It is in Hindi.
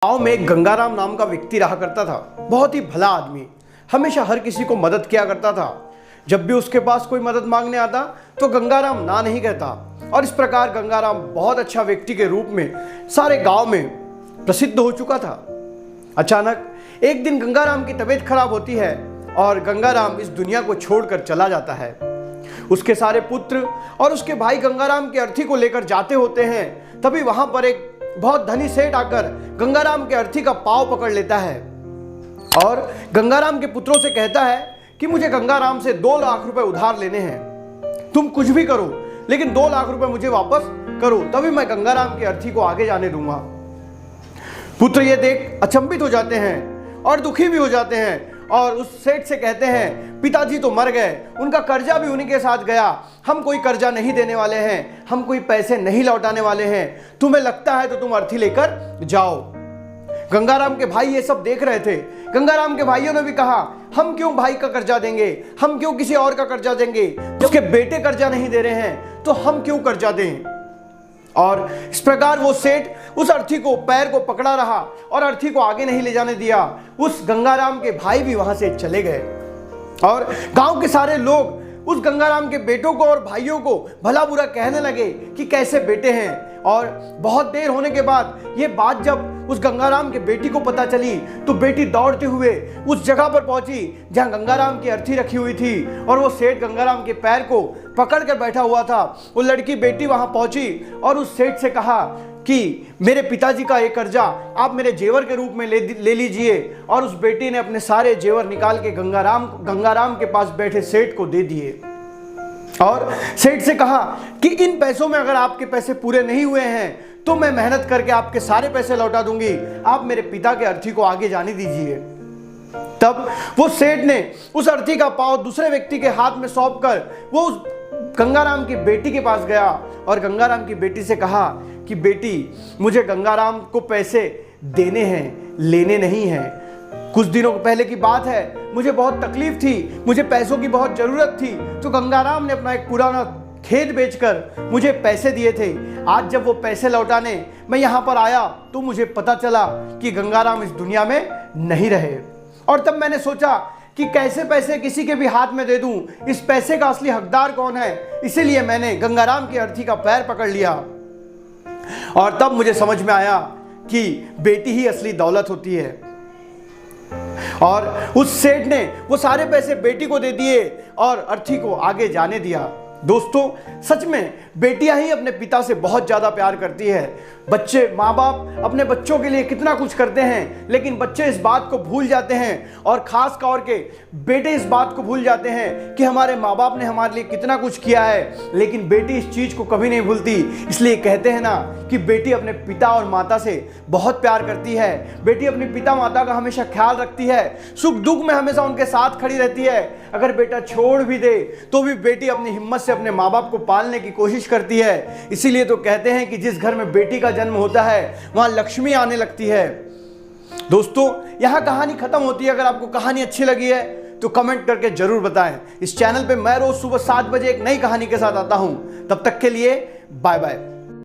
गांव में एक गंगाराम नाम का व्यक्ति रहा करता था। बहुत ही भला आदमी, हमेशा हर किसी को मदद किया करता था। जब भी उसके पास कोई मदद मांगने आता तो गंगाराम ना नहीं कहता। और इस प्रकार गंगाराम बहुत अच्छा व्यक्ति के रूप में सारे गांव में प्रसिद्ध हो चुका था। अचानक एक दिन गंगाराम की तबीयत खराब होती है और गंगाराम इस दुनिया को छोड़कर चला जाता है। उसके सारे पुत्र और उसके भाई गंगाराम की अर्थी को लेकर जाते होते हैं। तभी वहां पर एक बहुत धनी सेठ आकर गंगाराम के अर्थी का पांव पकड़ लेता है और गंगाराम के पुत्रों से कहता है कि मुझे गंगाराम से 2 लाख रुपए उधार लेने हैं। तुम कुछ भी करो लेकिन 2 लाख रुपए मुझे वापस करो, तभी मैं गंगाराम की अर्थी को आगे जाने दूंगा। पुत्र ये देख अचंभित हो जाते हैं और दुखी भी हो जाते हैं और उस सेठ से कहते हैं, पिताजी तो मर गए, उनका कर्जा भी उन्हीं के साथ गया, हम कोई कर्जा नहीं देने वाले हैं, हम कोई पैसे नहीं लौटाने वाले हैं, तुम्हें लगता है तो तुम अर्थी लेकर जाओ। गंगाराम के भाई ये सब देख रहे थे। गंगाराम के भाइयों ने भी कहा, हम क्यों भाई का कर्जा देंगे, हम क्यों किसी और का कर्जा देंगे, उसके बेटे कर्जा नहीं दे रहे हैं तो हम क्यों कर्जा दें। और इस प्रकार वो सेठ उस अर्थी को पैर को पकड़ा रहा और अर्थी को आगे नहीं ले जाने दिया। उस गंगाराम के भाई भी वहां से चले गए और गांव के सारे लोग उस गंगाराम के बेटों को और भाइयों को भला बुरा कहने लगे कि कैसे बेटे हैं। और बहुत देर होने के बाद ये बात जब उस गंगाराम के बेटी को पता चली तो बेटी दौड़ते हुए उस जगह पर पहुंची जहां गंगाराम की अर्थी रखी हुई थी और वो सेठ गंगाराम के पैर को पकड़ कर बैठा हुआ था। वो लड़की बेटी वहां पहुंची और उस सेठ से कहा कि मेरे पिताजी का ये कर्जा आप मेरे जेवर के रूप में ले लीजिए। और उस बेटी ने अपने सारे जेवर निकाल के गंगाराम के पास बैठे सेठ को दे दिए और सेठ से कहा कि इन पैसों में अगर आपके पैसे पूरे नहीं हुए हैं तो मैं मेहनत करके आपके सारे पैसे लौटा दूंगी, आप मेरे पिता के अर्थी को आगे जाने दीजिए। तब वो सेठ ने उस अर्थी का पांव दूसरे व्यक्ति के हाथ में सौंपकर वो उस गंगाराम की बेटी के पास गया और गंगाराम की बेटी से कहा कि बेटी, मुझे गंगाराम को पैसे देने हैं, लेने नहीं हैं। कुछ दिनों पहले की बात है, मुझे बहुत तकलीफ थी, मुझे पैसों की बहुत जरूरत थी, तो गंगाराम ने अपना एक पुराना खेत बेचकर मुझे पैसे दिए थे। आज जब वो पैसे लौटाने मैं यहाँ पर आया तो मुझे पता चला कि गंगाराम इस दुनिया में नहीं रहे। और तब मैंने सोचा कि कैसे पैसे किसी के भी हाथ में दे दूं, इस पैसे का असली हकदार कौन है। इसीलिए मैंने गंगाराम की अर्थी का पैर पकड़ लिया और तब मुझे समझ में आया कि बेटी ही असली दौलत होती है। और उस सेठ ने वो सारे पैसे बेटी को दे दिए और अर्थी को आगे जाने दिया। दोस्तों, सच में बेटियां ही अपने पिता से बहुत ज्यादा प्यार करती है। बच्चे, माँ बाप अपने बच्चों के लिए कितना कुछ करते हैं लेकिन बच्चे इस बात को भूल जाते हैं और खास तौर के बेटे इस बात को भूल जाते हैं कि हमारे माँ बाप ने हमारे लिए कितना कुछ किया है, लेकिन बेटी इस चीज को कभी नहीं भूलती। इसलिए कहते हैं ना कि बेटी अपने पिता और माता से बहुत प्यार करती है। बेटी अपने पिता माता का हमेशा ख्याल रखती है, सुख दुख में हमेशा उनके साथ खड़ी रहती है। अगर बेटा छोड़ भी दे तो भी बेटी अपनी हिम्मत से अपने माँ बाप को पालने की कोशिश करती है। इसीलिए तो कहते हैं कि जिस घर में बेटी का जन्म होता है वहां लक्ष्मी आने लगती है। दोस्तों, यहां कहानी खत्म होती है। अगर आपको कहानी अच्छी लगी है तो कमेंट करके जरूर बताएं। इस चैनल पे मैं रोज सुबह 7 बजे एक नई कहानी के साथ आता हूं। तब तक के लिए बाय बाय।